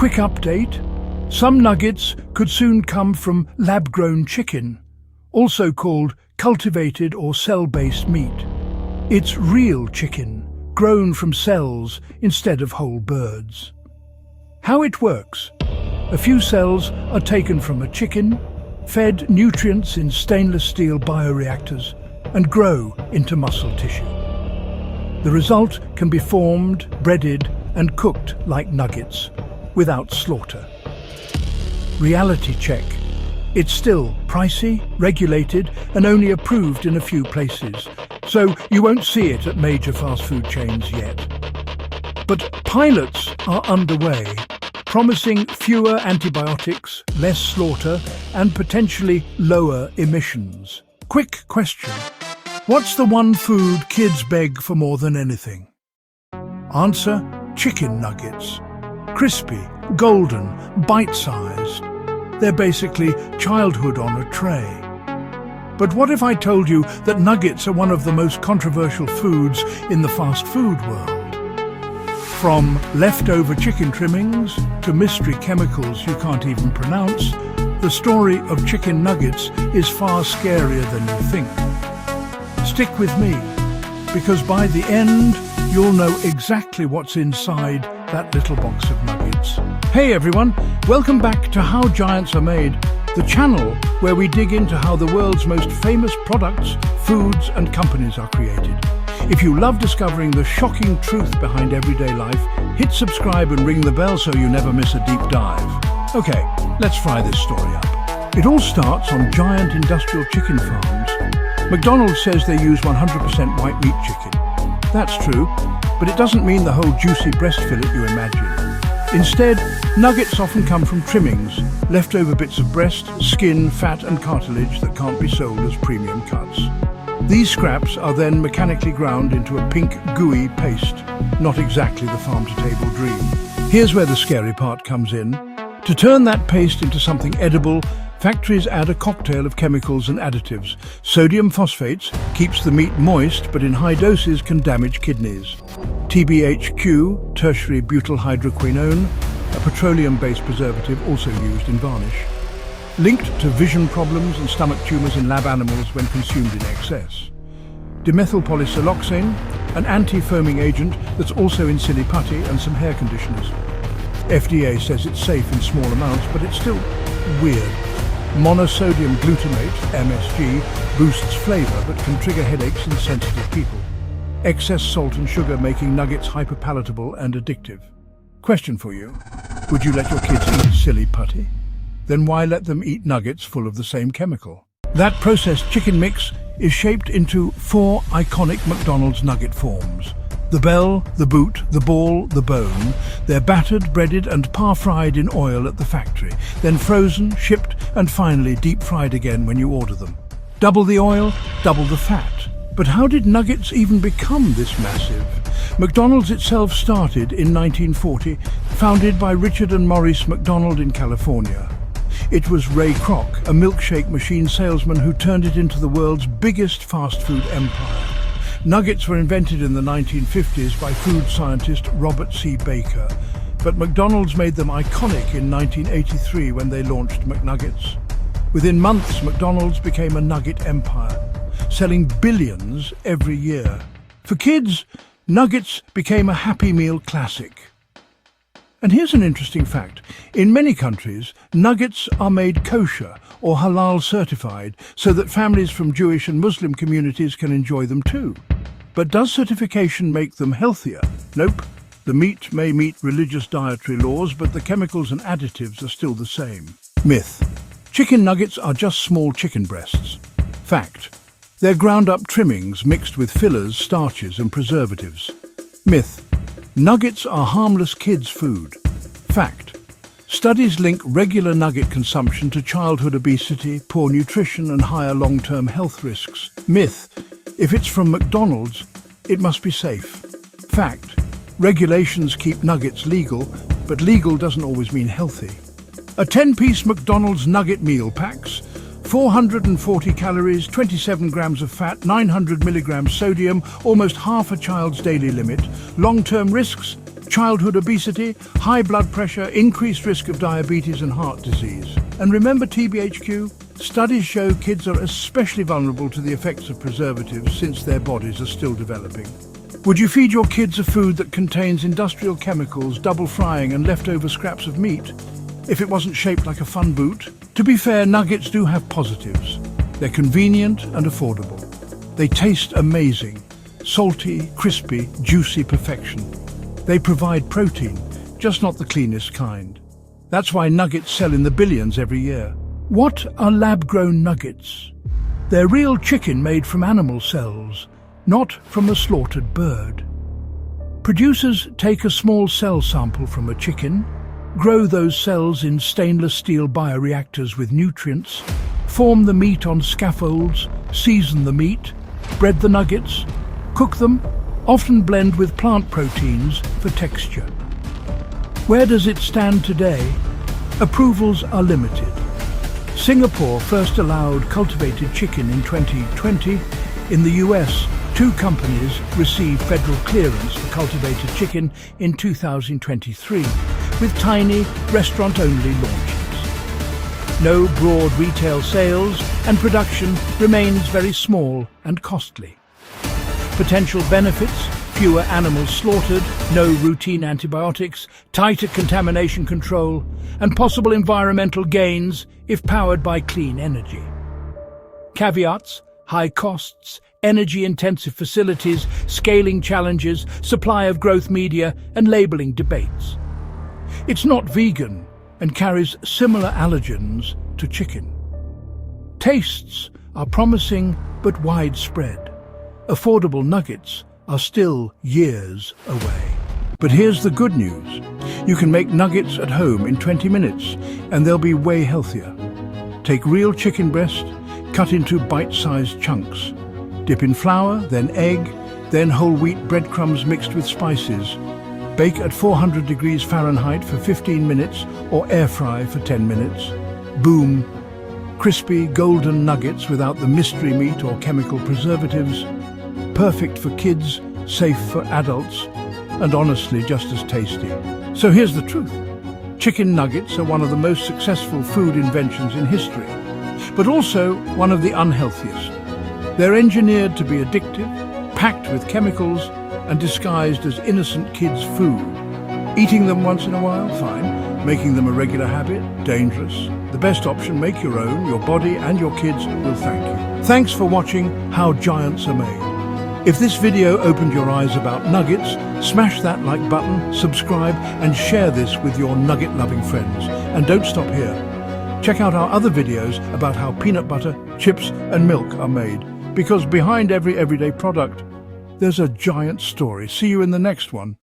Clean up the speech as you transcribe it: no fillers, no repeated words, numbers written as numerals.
Quick update. Some nuggets could soon come from lab-grown chicken, also called cultivated or cell-based meat. It's real chicken, grown from cells instead of whole birds. How it works. A few cells are taken from a chicken, fed nutrients in stainless steel bioreactors, and grow into muscle tissue. The result can be formed, breaded, and cooked like nuggets, without slaughter. Reality check. It's still pricey, regulated, and only approved in a few places, so you won't see it at major fast food chains yet. But pilots are underway, promising fewer antibiotics, less slaughter, and potentially lower emissions. Quick question. What's the one food kids beg for more than anything? Answer: chicken nuggets. Crispy, golden, bite-sized. They're basically childhood on a tray. But what if I told you that nuggets are one of the most controversial foods in the fast food world? From leftover chicken trimmings to mystery chemicals you can't even pronounce, the story of chicken nuggets is far scarier than you think. Stick with me, because by the end, you'll know exactly what's inside that little box of nuggets. Hey everyone, welcome back to How Giants Are Made, the channel where we dig into how the world's most famous products, foods and companies are created. If you love discovering the shocking truth behind everyday life, hit subscribe and ring the bell so you never miss a deep dive. Okay, let's fry this story up. It all starts on giant industrial chicken farms. McDonald's says they use 100% white meat chicken. That's true, but it doesn't mean the whole juicy breast fillet you imagine. Instead, nuggets often come from trimmings, leftover bits of breast, skin, fat and cartilage that can't be sold as premium cuts. These scraps are then mechanically ground into a pink, gooey paste, not exactly the farm-to-table dream. Here's where the scary part comes in. To turn that paste into something edible, factories add a cocktail of chemicals and additives. Sodium phosphates keeps the meat moist, but in high doses can damage kidneys. TBHQ, tertiary butyl hydroquinone, a petroleum-based preservative also used in varnish. Linked to vision problems and stomach tumours in lab animals when consumed in excess. Dimethylpolysiloxane, an anti-foaming agent that's also in silly putty and some hair conditioners. FDA says it's safe in small amounts, but it's still weird. Monosodium glutamate, MSG, boosts flavour but can trigger headaches in sensitive people. Excess salt and sugar making nuggets hyperpalatable and addictive. Question for you. Would you let your kids eat silly putty? Then why let them eat nuggets full of the same chemical? That processed chicken mix is shaped into 4 iconic McDonald's nugget forms. The bell, the boot, the ball, the bone. They're battered, breaded and par-fried in oil at the factory, then frozen, shipped and finally deep-fried again when you order them. Double the oil, double the fat. But how did nuggets even become this massive? McDonald's itself started in 1940, founded by Richard and Maurice McDonald in California. It was Ray Kroc, a milkshake machine salesman who turned it into the world's biggest fast food empire. Nuggets were invented in the 1950s by food scientist Robert C. Baker, but McDonald's made them iconic in 1983 when they launched McNuggets. Within months, McDonald's became a nugget empire, selling billions every year. For kids, nuggets became a Happy Meal classic. And here's an interesting fact. In many countries, nuggets are made kosher or halal certified so that families from Jewish and Muslim communities can enjoy them too. But does certification make them healthier? Nope. The meat may meet religious dietary laws, but the chemicals and additives are still the same. Myth. Chicken nuggets are just small chicken breasts. Fact. They're ground-up trimmings mixed with fillers, starches and preservatives. Myth. Nuggets are harmless kids' food. Fact. Studies link regular nugget consumption to childhood obesity, poor nutrition and higher long-term health risks. Myth. If it's from McDonald's, it must be safe. Fact. Regulations keep nuggets legal, but legal doesn't always mean healthy. A 10-piece McDonald's nugget meal packs 440 calories, 27 grams of fat, 900 milligrams sodium, almost half a child's daily limit. Long-term risks, childhood obesity, high blood pressure, increased risk of diabetes and heart disease. And remember TBHQ? Studies show kids are especially vulnerable to the effects of preservatives since their bodies are still developing. Would you feed your kids a food that contains industrial chemicals, double frying and leftover scraps of meat, if it wasn't shaped like a fun boot? To be fair, nuggets do have positives. They're convenient and affordable. They taste amazing. Salty, crispy, juicy perfection. They provide protein, just not the cleanest kind. That's why nuggets sell in the billions every year. What are lab-grown nuggets? They're real chicken made from animal cells, not from a slaughtered bird. Producers take a small cell sample from a chicken, grow those cells in stainless steel bioreactors with nutrients, form the meat on scaffolds, season the meat, bread the nuggets, cook them, often blend with plant proteins for texture. Where does it stand today? Approvals are limited. Singapore first allowed cultivated chicken in 2020. In the US, 2 companies received federal clearance for cultivated chicken in 2023, with tiny, restaurant-only launches. No broad retail sales, and production remains very small and costly. Potential benefits: fewer animals slaughtered, no routine antibiotics, tighter contamination control, and possible environmental gains if powered by clean energy. Caveats: high costs, energy-intensive facilities, scaling challenges, supply of growth media, and labeling debates. It's not vegan and carries similar allergens to chicken. Tastes are promising but widespread. Affordable nuggets are still years away. But here's the good news. You can make nuggets at home in 20 minutes and they'll be way healthier. Take real chicken breast, cut into bite-sized chunks. Dip in flour, then egg, then whole wheat breadcrumbs mixed with spices. Bake at 400 degrees Fahrenheit for 15 minutes or air fry for 10 minutes. Boom! Crispy, golden nuggets without the mystery meat or chemical preservatives. Perfect for kids, safe for adults, and honestly just as tasty. So here's the truth. Chicken nuggets are one of the most successful food inventions in history, but also one of the unhealthiest. They're engineered to be addictive, packed with chemicals, and disguised as innocent kids' food. Eating them once in a while, fine. Making them a regular habit, dangerous. The best option, make your own. Your body and your kids will thank you. Thanks for watching How Giants Are Made. If this video opened your eyes about nuggets, smash that like button, subscribe, and share this with your nugget-loving friends. And don't stop here. Check out our other videos about how peanut butter, chips, and milk are made. Because behind every everyday product, there's a giant story. See you in the next one.